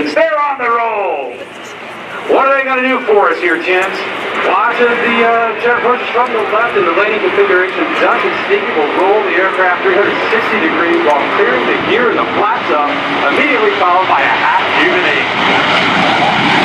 They're on the roll. What are they going to do for us here, gents? Watch as the jet approaches from the left in the landing configuration. Dutch and Sneaky will roll the aircraft 360 degrees while clearing the gear and the flaps up, immediately followed by a half Cuban 8.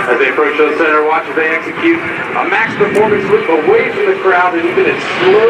As they approach the center, watch as they execute a max performance loop away from the crowd and even its slow.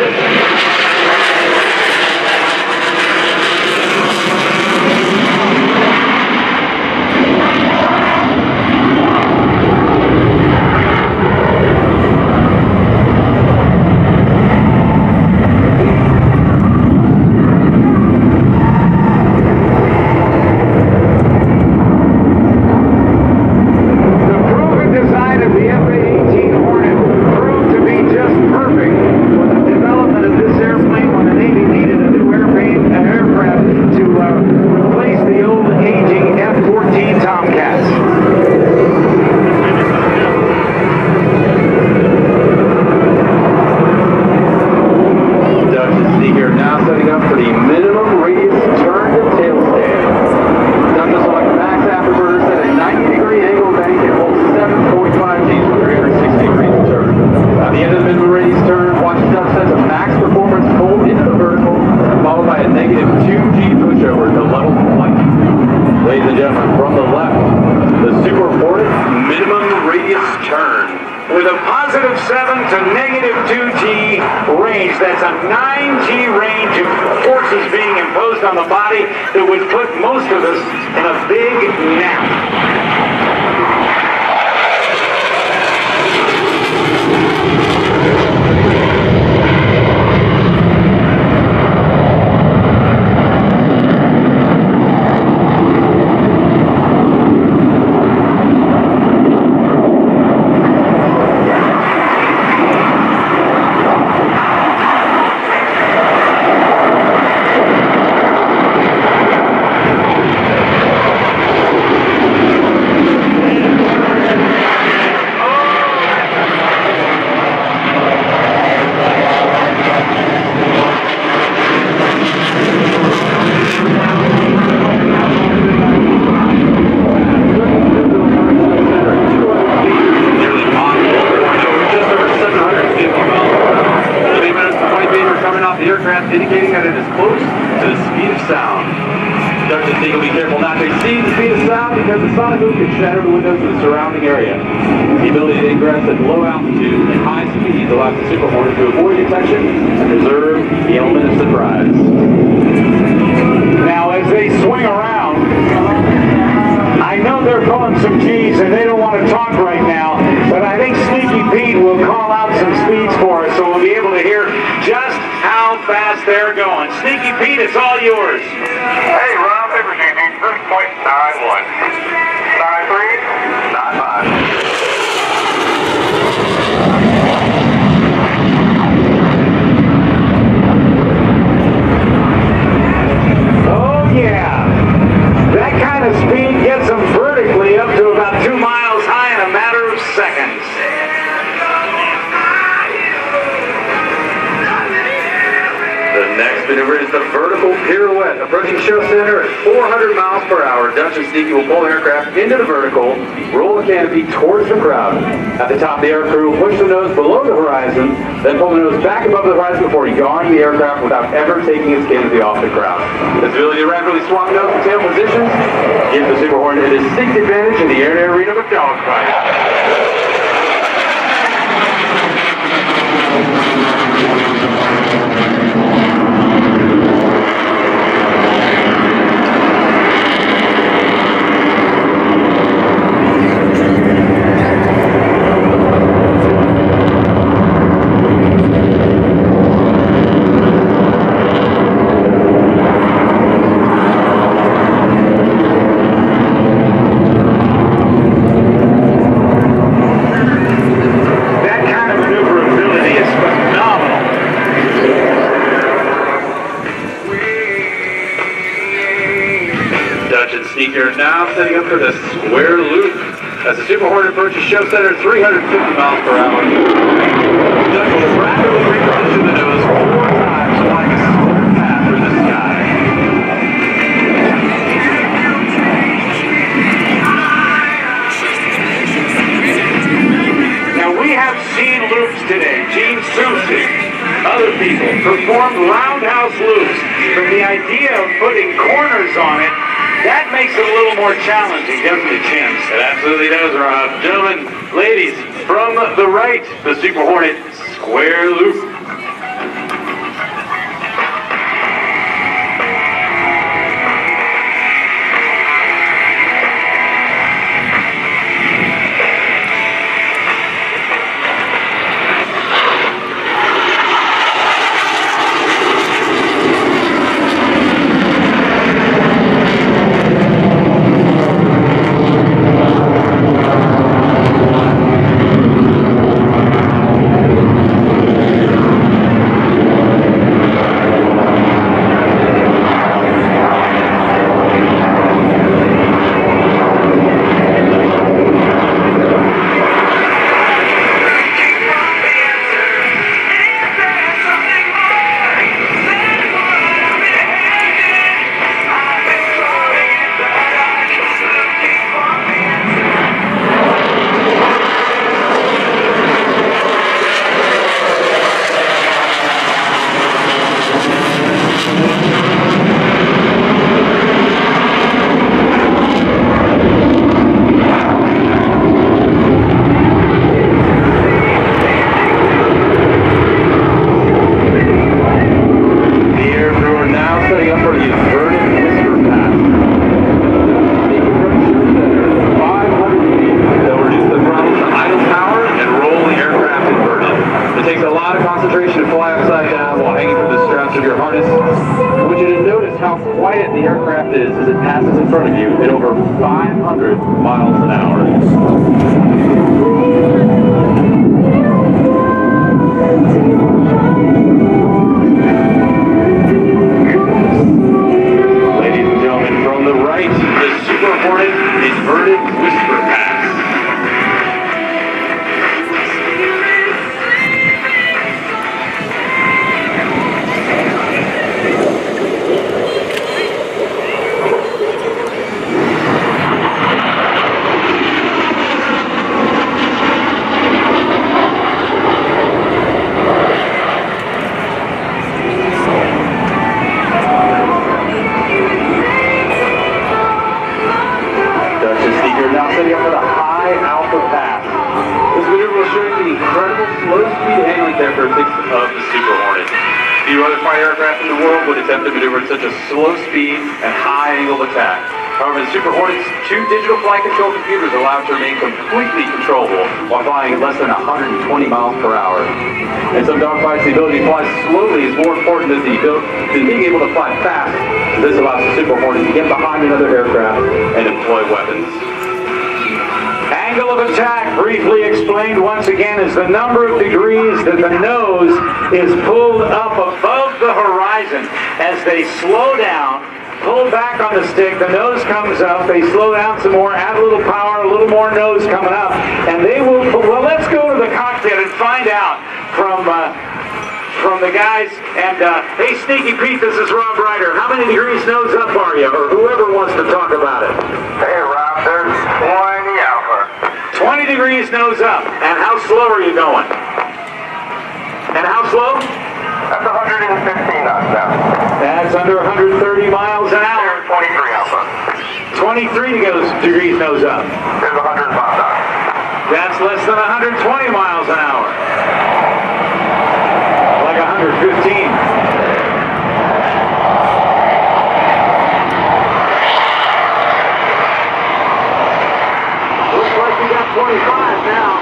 The F-18 Hornet proved to be just perfect for the development of this airplane when the Navy needed a new aircraft to replace the old aging F-14 Tomcats. Dutch and Sneaky are now setting up for the minimum radius turn to tail stand. Dutch will select max afterburners at a 90-degree angle bank and hold 745 Gs for 360 degrees of turn. At the end of the minimum radius turn, watch Dutch sets a max performance fold into the vertical, followed by a negative 2G pushover to level flight. Ladies and gentlemen, from the left, the Super Hornet minimum radius turn. With a positive 7 to negative 2G range, that's a 9G range of forces being imposed on the body that would put most of us in a big nap. Indicating that it is close to the speed of sound. Dutch and Sneaky will be careful not to exceed the speed of sound because the sonic boom can shatter the windows of the surrounding area. The ability to ingress at low altitude and high speeds allows the Super Hornet to avoid detection and preserve the element of surprise. Now, as they swing around, I know they're pulling some G's and they don't want to talk right now, but I think Sneaky Pete will call out some speeds for us so we'll be able to hear just how fast they're going. Sneaky Pete, it's all yours. Hey, Rob, everything. 6.91. 93, 95. Oh, yeah. That kind of speed gets them vertically up to about 2 miles high in a matter of seconds. The next maneuver is the vertical pirouette. Approaching show center at 400 miles per hour, Dutch and Sneaky will pull the aircraft into the vertical, roll the canopy towards the crowd. At the top, the aircrew will push the nose below the horizon, then pull the nose back above the horizon before yawing the aircraft without ever taking its canopy off the crowd. This ability to rapidly swap nose and tail positions gives the Super Hornet a distinct advantage in the air-to-air arena of a dogfight. up for the square loop. As the Super Hornet approaches show center, 350 miles per hour. Doug will rapidly reposition the nose 4 times, flying a square path through the sky. Now we have seen loops today. Gene Susi, other people performed roundhouse loops, but the idea of putting corners on it, that makes it a little more challenging, doesn't it, Jim? It absolutely does, Rob. Gentlemen, ladies, from the right, the Super Hornet square loop. The aircraft is as it passes in front of you at over 500 miles an hour. Ladies and gentlemen, from the right, the Super Hornet inverted whisper pass. Setting up for the high alpha pass. This maneuver will show you the incredible slow speed handling characteristics of the Super Hornet. Few other fighter aircraft in the world would attempt to maneuver at such a slow speed and high angle of attack. However, the Super Hornet's 2 digital flight control computers allow it to remain completely controllable while flying at less than 120 miles per hour. In some dogfights, the ability to fly slowly is more important than being able to fly fast. This allows the Super Hornet to get behind another aircraft and deploy weapons. Angle of attack, briefly explained once again, is the number of degrees that the nose is pulled up above the horizon. As they slow down, pull back on the stick, the nose comes up, they slow down some more, add a little power, a little more nose coming up, and they will, well, let's go to the cockpit and find out from the guys. And hey, Sneaky Pete, this is Rob Ryder. How many degrees nose up are you, or whoever wants to talk about it? Hey, Rob, there's 20 alpha. 20 degrees nose up. And how slow are you going? And how slow? That's 115 knots now. That's under 130 miles an hour. There's 23 alpha. 23 degrees nose up. There's 105 knots. That's less than 120 miles an hour. Like 115. Looks like you got 25 now.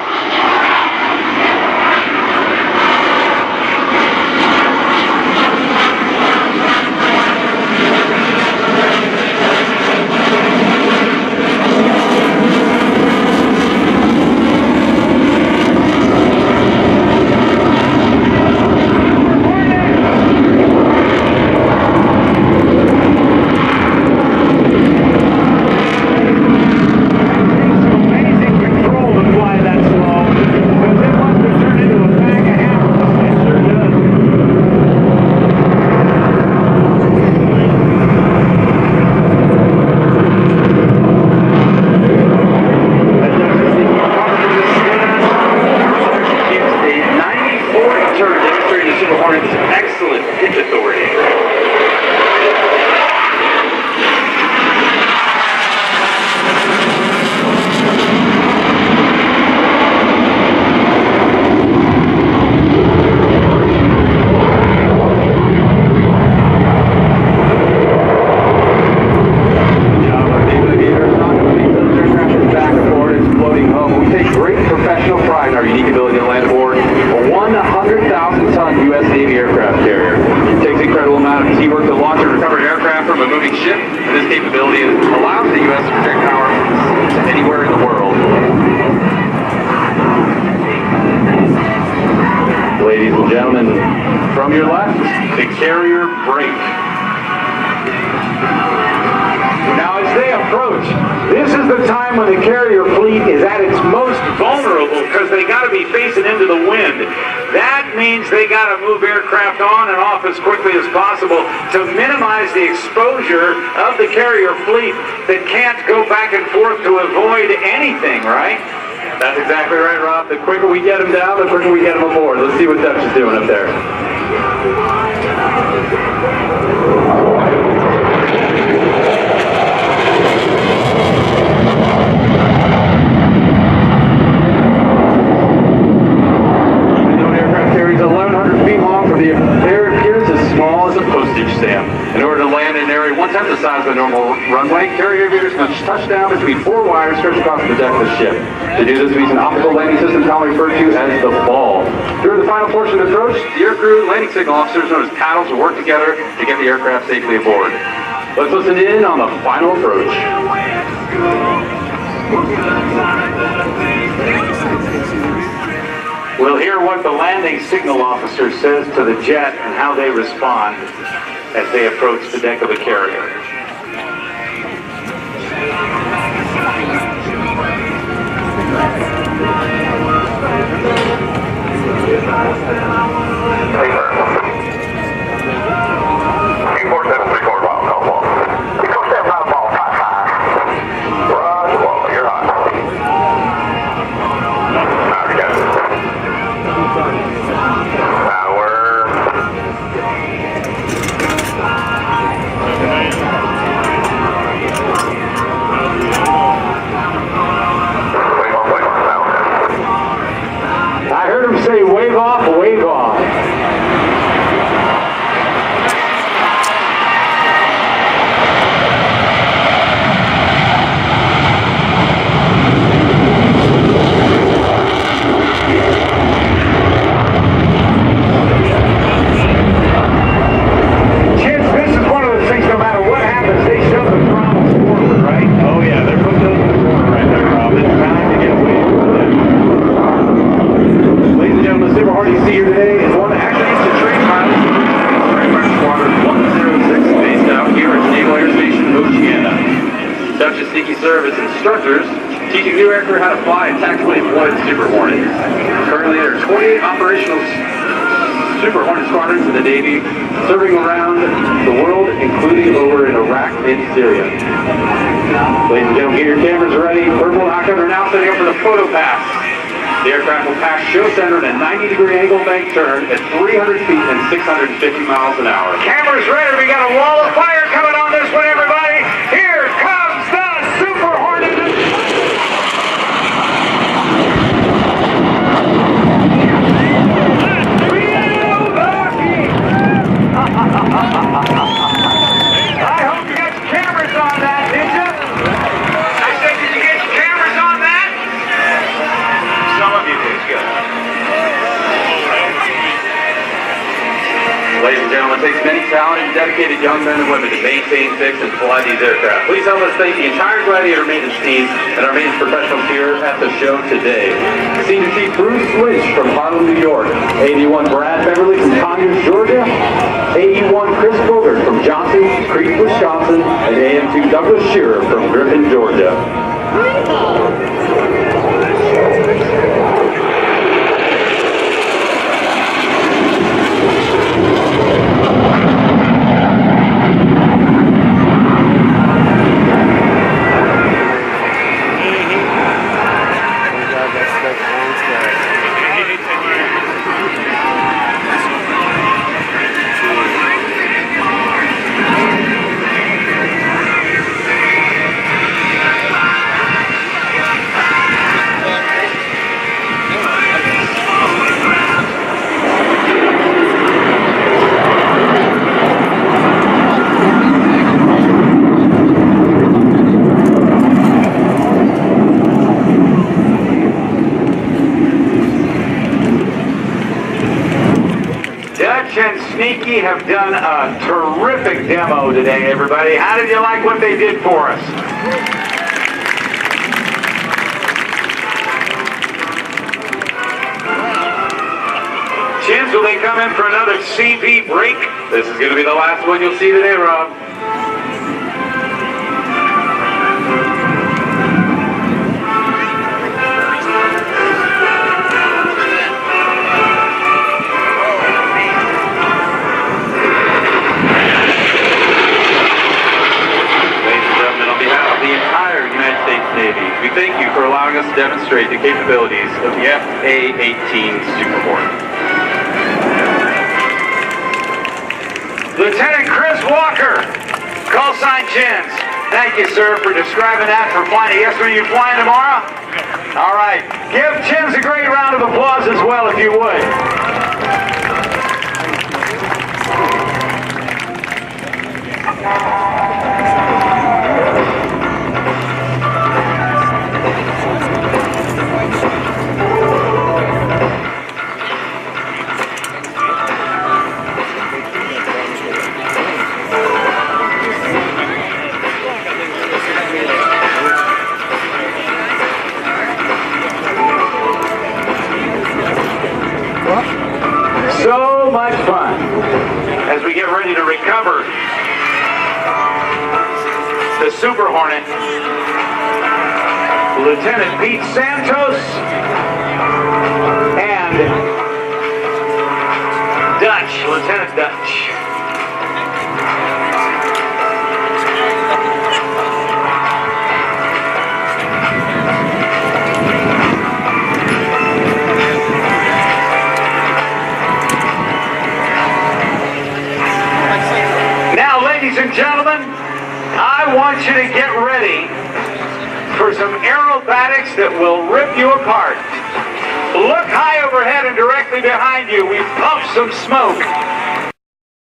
capability allows the U.S. to project power to anywhere in the world. Ladies and gentlemen, from your left, the carrier brake. Now as they approach, this is the time when the carrier fleet is at its most vulnerable because they got to be facing into the wind. That means they got to move aircraft on and off as quickly as possible to minimize the exposure of the carrier fleet that can't go back and forth to avoid anything, right? That's exactly right, Rob. The quicker we get them down, the quicker we get them aboard. Let's see what Dutch is doing up there. Even though an aircraft carries 1,100 feet long, from the air it appears as small as a postage stamp. In order to land in an area 1/10 the size of a normal runway, carrier aviators must touch down between 4 wires stretched across the deck of the ship. To do this, we use an optical landing system commonly referred to as the ball. During the final portion of the approach, the aircrew and landing signal officers known as paddles will work together to get the aircraft safely aboard. Let's listen in on the final approach. We'll hear what the landing signal officer says to the jet and how they respond as they approach the deck of the carrier. Q47 3/4 mile, no ball. Q47 not a ball, 5-5. Roger, ball, you're hot. Now we got it. Power. Wave off, now. I heard him say wave off, wave off. Kids, this is one of the things, no matter what happens, they shove the throttles forward, right? Oh yeah, they're putting those in the corner right there, Rob. It's time to get away from them. Ladies and gentlemen, the Super Hornet you see here today is one that actually used to train pilots in the Squadron 106 based out here at Naval Air Station Oceana. Dutch and Sneaky serve as instructors, teaching new aircrew how to fly a tactically employed Super Hornet. Currently, there are 28 operational Super Hornet squadrons in the Navy, serving around the world, including over in Iraq and Syria. Ladies and gentlemen, get your cameras ready. Purple and Hawkeye are now setting up for the photo pass. The aircraft will pass show center in a 90-degree angle bank turn at 300 feet and 650 miles an hour. Cameras ready. We got a wall of fire coming on this one, everybody. Here comes the Super Hornet. I hope you got your cameras on that, did you? I said, did you get your cameras on that? Some of you did, good. Ladies and gentlemen, it takes many talented and dedicated young men and women to maintain, fix, and fly these aircraft. Please help us thank the entire Gladiator maintenance team and our maintenance professionals here at the show today. Senior Chief Bruce Lynch from Harlem, New York. AD1 Brad Beverly from Conyers, Georgia. AE1 Chris Bogert from Johnson Creek, Wisconsin. And AM2 Douglas Shearer from Griffin, Georgia. have done a terrific demo today, everybody. How did you like what they did for us? Chins, will they come in for another CP break? This is going to be the last one you'll see today, Rob. Navy. We thank you for allowing us to demonstrate the capabilities of the A-18 Super Hornet. Lieutenant Chris Walker, call sign Chins. Thank you, sir, for describing that for flying. Yes, are you flying tomorrow? All right. Give Chins a great round of applause as well, if you would. So much fun as we get ready to recover the Super Hornet. Lieutenant Pete Santos and Lieutenant Dutch. Ladies and gentlemen, I want you to get ready for some aerobatics that will rip you apart. Look high overhead and directly behind you. We've pumped some smoke